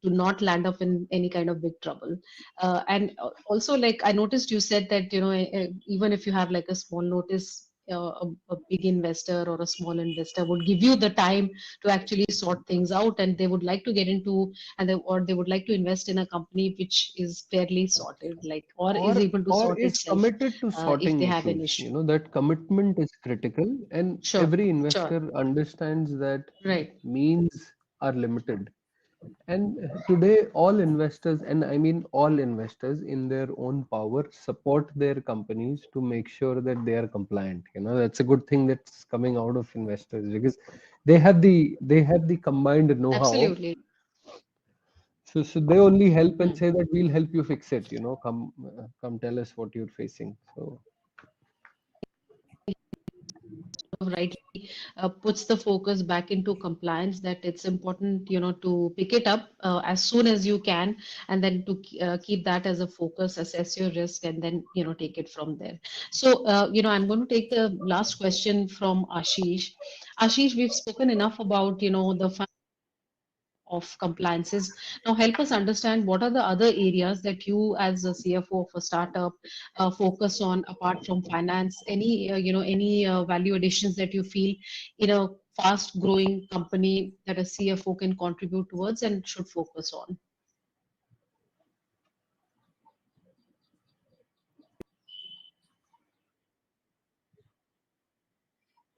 to not land up in any kind of big trouble. And also, like I noticed you said that, even if you have like a small notice, a big investor or a small investor would give you the time to actually sort things out, and they would like to get into, or they would like to invest in a company which is fairly sorted, like, or is or able to or sort is itself committed to if sorting they have an issues. issue. That commitment is critical, and Sure, every sure, investor understands that right. means are limited. And today, all investors, and I mean all investors in their own power, support their companies to make sure that they are compliant. That's a good thing that's coming out of investors, because they have the combined know-how. Absolutely. So they only help and Hmm. say that we'll help you fix it. Come tell us what you're facing. So Rightly puts the focus back into compliance, that it's important to pick it up as soon as you can, and then to keep that as a focus, assess your risk, and then take it from there. So I'm going to take the last question from Ashish. Ashish, we've spoken enough about the of compliances. Now, help us understand what are the other areas that you, as a CFO of a startup, focus on apart from finance. Any, any value additions that you feel in a fast-growing company that a CFO can contribute towards and should focus on.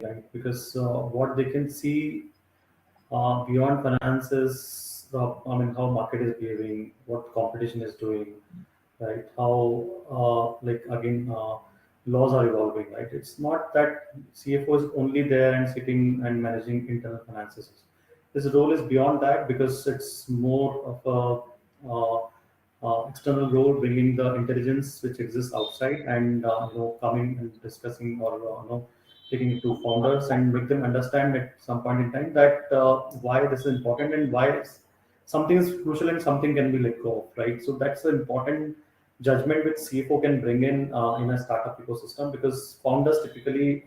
Right? Because what they can see beyond finances, I mean, how market is behaving, what competition is doing, right? How, like again, laws are evolving, right? It's not that CFO is only there and sitting and managing internal finances. This role is beyond that, because it's more of a external role, bringing the intelligence which exists outside, and coming and discussing, or taking it to founders and make them understand at some point in time that why this is important, and why something is crucial and something can be let go of, right? So that's the important judgment which CFO can bring in a startup ecosystem, because founders typically,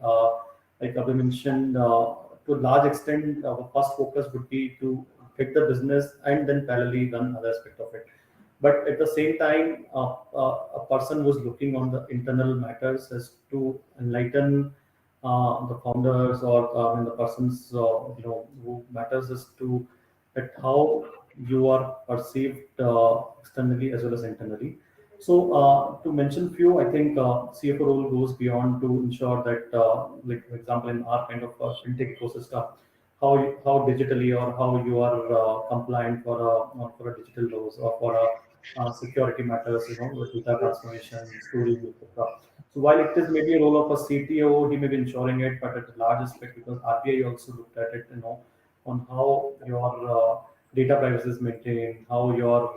like Abhi mentioned, to a large extent, our first focus would be to get the business and then parallelly run other aspect of it. But at the same time, a person who's looking on the internal matters has to enlighten the founders, or the persons who matters, is to at how you are perceived externally as well as internally. So to mention few, I think CFO role goes beyond to ensure that, like for example, in our kind of fintech ecosystem, how digitally, or how you are compliant for a digital laws, or for a security matters, with data transformation, storing, etc. So while it is maybe a role of a CTO, he may be ensuring it, but at a large aspect, because RBI also looked at it, on how your data privacy is maintained, how your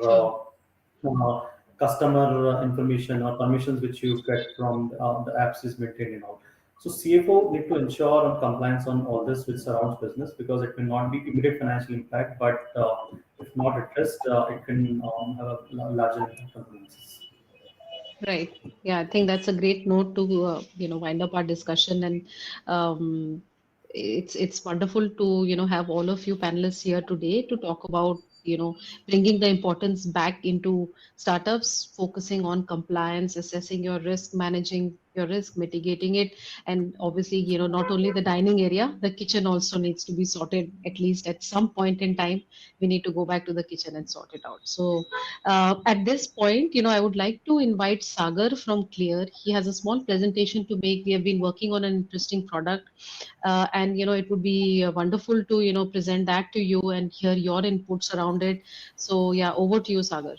Sure. customer information or permissions which you get from the apps is maintained and all. So CFO need to ensure on compliance on all this which surrounds business, because it will not be immediate financial impact, but if not addressed, it can have a larger impact on businesses. Right. Yeah, I think that's a great note to wind up our discussion, and um, it's wonderful to have all of you panelists here today to talk about bringing the importance back into startups, focusing on compliance, assessing your risk, managing your risk, mitigating it, and obviously not only the dining area, the kitchen also needs to be sorted. At least at some point in time, we need to go back to the kitchen and sort it out. So at this point, I would like to invite Sagar from Clear. He has a small presentation to make. We have been working on an interesting product, and it would be wonderful to present that to you and hear your inputs around it. So yeah, over to you, Sagar.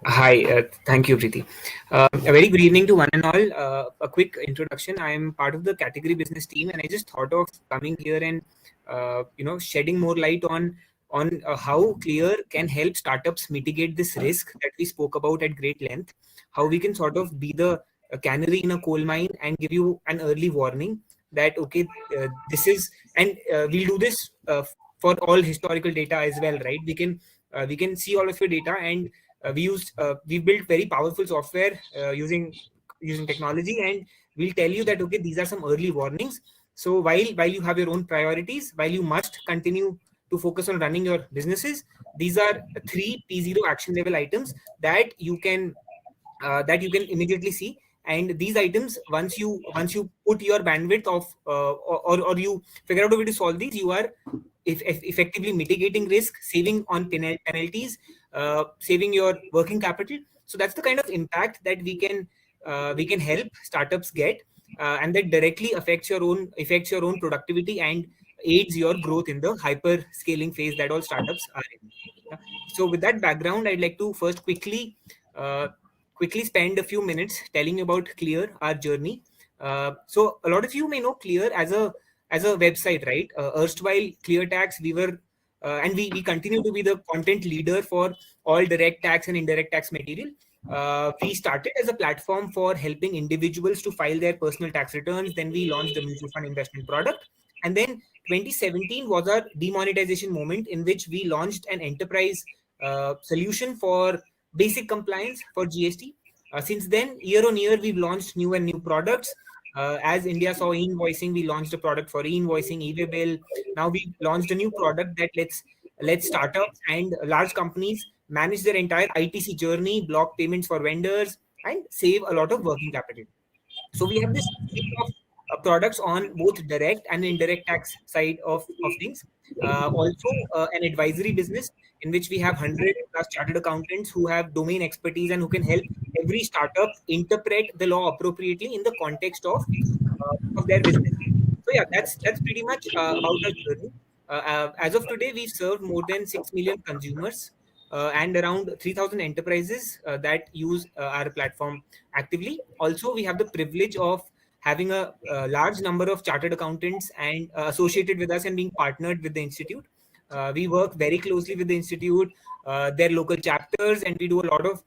Hi, thank you, Preeti. A very good evening to one and all. A quick introduction. I am part of the category business team, and I just thought of coming here and shedding more light on how Clear can help startups mitigate this risk that we spoke about at great length. How we can sort of be the canary in a coal mine and give you an early warning that okay, this is, and we'll do this for all historical data as well, right? We can see all of your data, and we built very powerful software using technology, and we'll tell you that okay, these are some early warnings. So while you have your own priorities, while you must continue to focus on running your businesses, these are three P0 action level items that you can immediately see. And these items, once you put your bandwidth of or you figure out a way to solve these, you are effectively mitigating risk, saving on penalties, saving your working capital. So that's the kind of impact that we can help startups get, and that directly affects your own productivity and aids your growth in the hyper scaling phase that all startups are in. Yeah. So with that background, I'd like to first uh, quickly spend a few minutes telling you about Clear, our journey. So a lot of you may know Clear as a website, right? Erstwhile ClearTax, we continue to be the content leader for all direct tax and indirect tax material. We started as a platform for helping individuals to file their personal tax returns. Then we launched a mutual fund investment product. And then 2017 was our demonetization moment, in which we launched an enterprise solution for basic compliance for GST. Since then, year on year, we've launched new and new products. As India saw e-invoicing, we launched a product for e-invoicing, e-way bill. Now we launched a new product that lets startups and large companies manage their entire ITC journey, block payments for vendors, and save a lot of working capital. So we have this suite of products on both direct and indirect tax side of things. Also, an advisory business in which we have 100 plus chartered accountants who have domain expertise and who can help every startup interpret the law appropriately in the context of their business. So yeah, that's pretty much about our journey. As of today, we've served more than 6 million consumers and around 3,000 enterprises that use our platform actively. Also, we have the privilege of having a large number of chartered accountants and associated with us and being partnered with the institute. We work very closely with the institute, their local chapters, and we do a lot of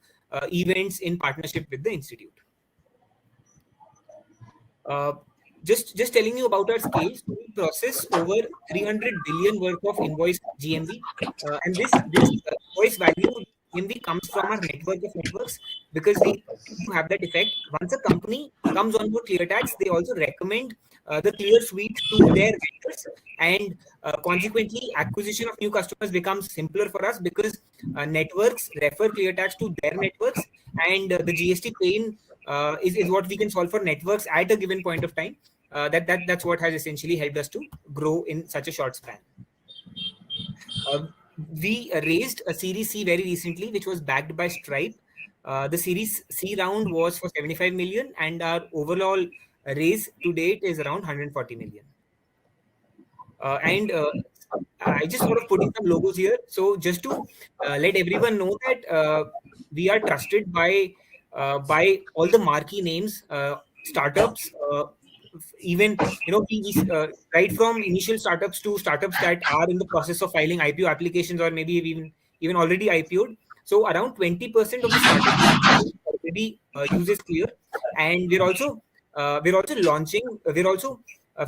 events in partnership with the institute. Just telling you about our scale. So we process over 300 billion worth of invoice GMV, and this invoice value GMV comes from our network of networks, because we to have that effect. Once a company comes on board ClearTax, they also recommend the Clear suite to their vendors, and consequently, acquisition of new customers becomes simpler for us, because networks refer ClearTax to their networks, and the GST pain is what we can solve for networks at a given point of time. That's what has essentially helped us to grow in such a short span. We raised a Series C very recently, which was backed by Stripe. The Series C round was for 75 million, and our overall raise to date is around 140 million. And I just sort of putting some logos here. So just to let everyone know that we are trusted by all the marquee names, startups, even right from initial startups to startups that are in the process of filing IPO applications, or maybe even already IPO'd. So around 20% of the startups already uses Clear, and we're also launching. We're also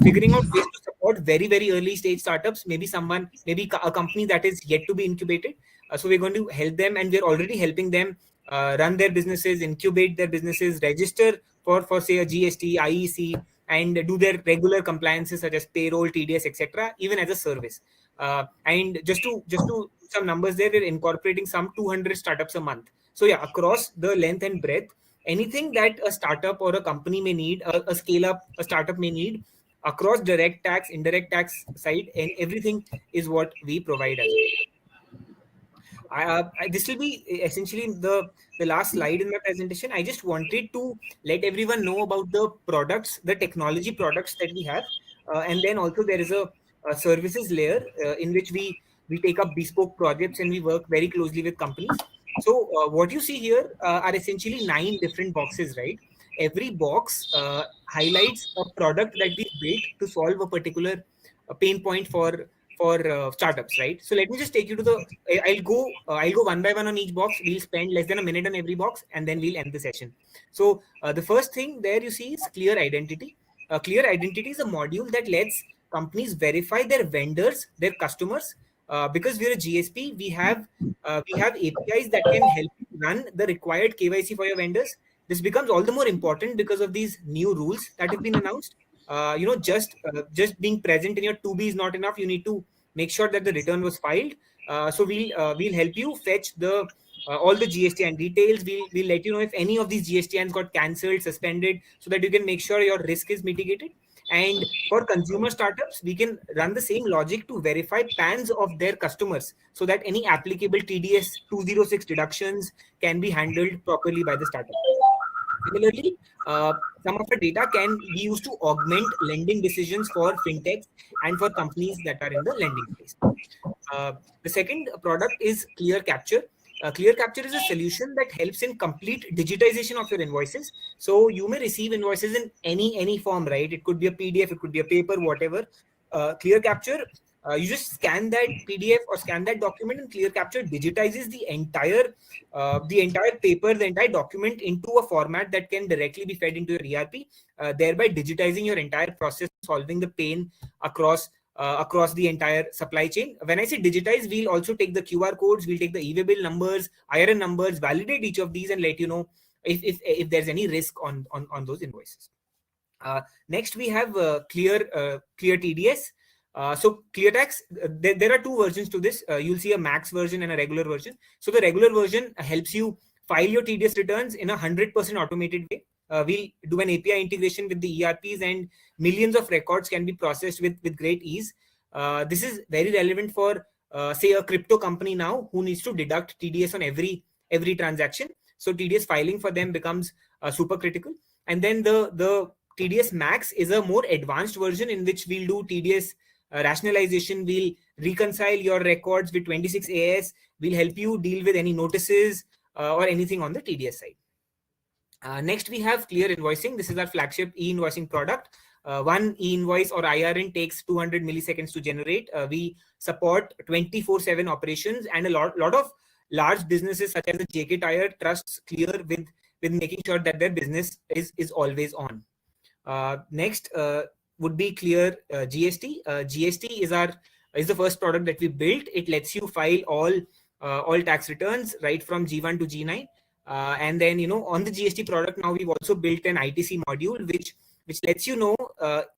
figuring out ways to support very very early stage startups, maybe a company that is yet to be incubated. So we're going to help them, and we're already helping them run their businesses, incubate their businesses, register for say a GST, IEC, and do their regular compliances such as payroll, TDS, etc., even as a service. And just to some numbers there, we're incorporating some 200 startups a month. So yeah, across the length and breadth, anything that a startup or a company may need, a scale up, a startup may need, across direct tax, indirect tax side, and everything is what we provide as well. This will be essentially the last slide in my presentation. I just wanted to let everyone know about the products, the technology products that we have, and then also there is a services layer in which we take up bespoke projects, and we work very closely with companies. So what you see here are essentially 9 different boxes, right? Every box highlights a product that we built to solve a particular pain point for startups, right? So let me just take you to the. I'll go one by one on each box. We'll spend less than a minute on every box, and then we'll end the session. So the first thing there you see is Clear Identity. Clear Identity is a module that lets companies verify their vendors, their customers. Because we're a GSP, we have APIs that can help you run the required KYC for your vendors. This becomes all the more important because of these new rules that have been announced. Just being present in your 2B is not enough. You need to make sure that the return was filed. So we'll help you fetch the all the GSTN details. We'll let you know if any of these GSTNs got cancelled, suspended, so that you can make sure your risk is mitigated. And for consumer startups, we can run the same logic to verify PANs of their customers, so that any applicable TDS 206 deductions can be handled properly by the startup. Similarly, some of the data can be used to augment lending decisions for fintechs and for companies that are in the lending space. The second product is Clear Capture. Clear Capture is a solution that helps in complete digitization of your invoices. So you may receive invoices in any form, right? It could be a PDF, it could be a paper, whatever. Clear Capture, you just scan that PDF or scan that document, and Clear Capture digitizes the entire paper, the entire document into a format that can directly be fed into your ERP, thereby digitizing your entire process, solving the pain across the entire supply chain. When I say digitize, we'll also take the QR codes, we'll take the e-way numbers, IRN numbers, validate each of these, and let you know if there's any risk on those invoices. Next, we have Clear TDS. So ClearTax, there are 2 versions to this. You'll see a max version and a regular version. So the regular version helps you file your TDS returns in 100% automated way. We'll do an API integration with the ERPs, and millions of records can be processed with great ease. This is very relevant for say a crypto company now who needs to deduct TDS on every transaction. So TDS filing for them becomes super critical. And then the TDS Max is a more advanced version in which we'll do TDS rationalization. We'll reconcile your records with 26 AS. We'll help you deal with any notices or anything on the TDS side. Next, we have Clear Invoicing. This is our flagship e-invoicing product. one e-invoice or IRN takes 200 milliseconds to generate. We support 24/7 operations, and a lot of large businesses such as the JK Tire trusts Clear with making sure that their business is always on. Next would be Clear GST. GST is the first product that we built. It lets you file all tax returns right from G1 to G9. And then, on the GST product now, we've also built an ITC module which lets you know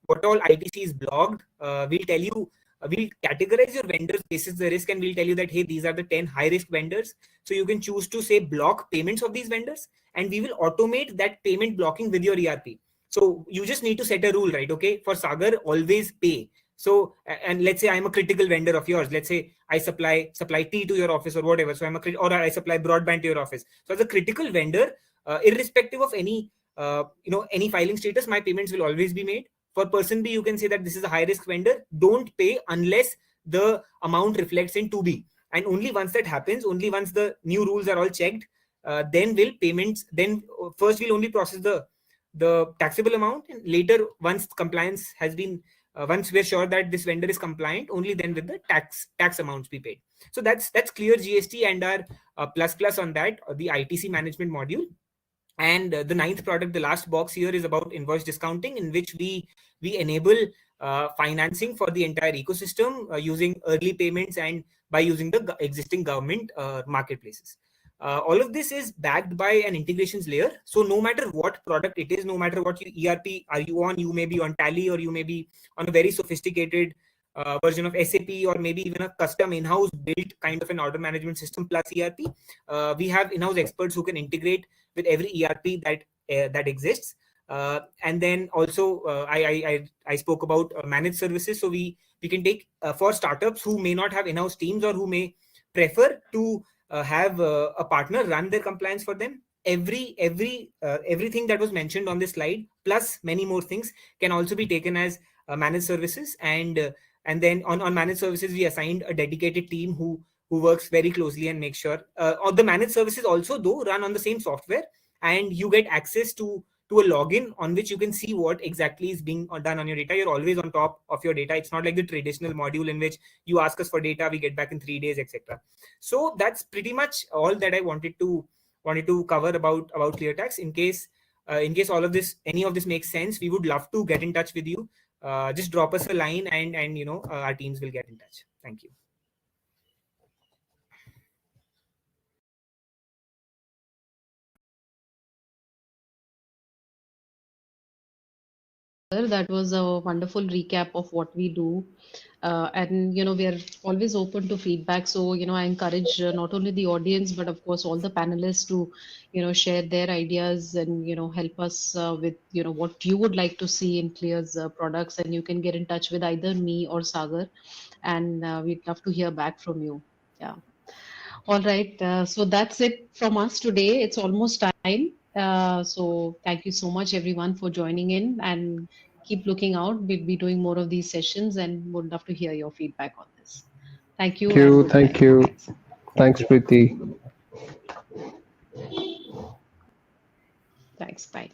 what all ITC is blocked. We'll tell you, we'll categorize your vendors basis the risk, and we'll tell you that, hey, these are the 10 high risk vendors. So you can choose to say block payments of these vendors, and we will automate that payment blocking with your ERP. So you just need to set a rule, right? Okay, for Sagar, always pay. So, and let's say I'm a critical vendor of yours. Let's say I supply tea to your office or whatever. So or I supply broadband to your office. So as a critical vendor, irrespective of any filing status, my payments will always be made. For person B, you can say that this is a high risk vendor. Don't pay unless the amount reflects in 2B. And only once that happens, only once the new rules are all checked, then will payments. Then first we'll only process the taxable amount, and later, once compliance has been once we're sure that this vendor is compliant, only then will the tax amounts be paid. So that's Clear GST, and our plus on that, the ITC management module. And the ninth product, the last box here, is about invoice discounting, in which we enable financing for the entire ecosystem using early payments and by using the existing government marketplaces. All of this is backed by an integrations layer. So no matter what product it is, no matter what ERP are you on, you may be on Tally, or you may be on a very sophisticated version of SAP, or maybe even a custom in-house built kind of an order management system plus ERP. We have in-house experts who can integrate with every ERP that exists. And then also I spoke about managed services. So we can take for startups who may not have in-house teams, or who may prefer to have a partner run their compliance for them. Everything that was mentioned on this slide, plus many more things, can also be taken as managed services. And then on managed services, we assigned a dedicated team who works very closely and make sure all the managed services also though run on the same software, and you get access to a login on which you can see what exactly is being done on your data. You're always on top of your data. It's not like the traditional module in which you ask us for data, we get back in 3 days, etc. So that's pretty much all that I wanted to cover about ClearTax. In case all of this, any of this makes sense, we would love to get in touch with you. Just drop us a line, and our teams will get in touch. Thank you. That was a wonderful recap of what we do. And we are always open to feedback. So I encourage not only the audience, but of course all the panelists to share their ideas and help us with what you would like to see in Clear's products. And you can get in touch with either me or Sagar, and we'd love to hear back from you. Yeah. All right. So that's it from us today. It's almost time. So thank you so much, everyone, for joining in, and keep looking out. We'll be doing more of these sessions, and would love to hear your feedback on this. Thank you, and goodbye. Thank you. Thanks. Thanks, Preeti. Thanks. Bye.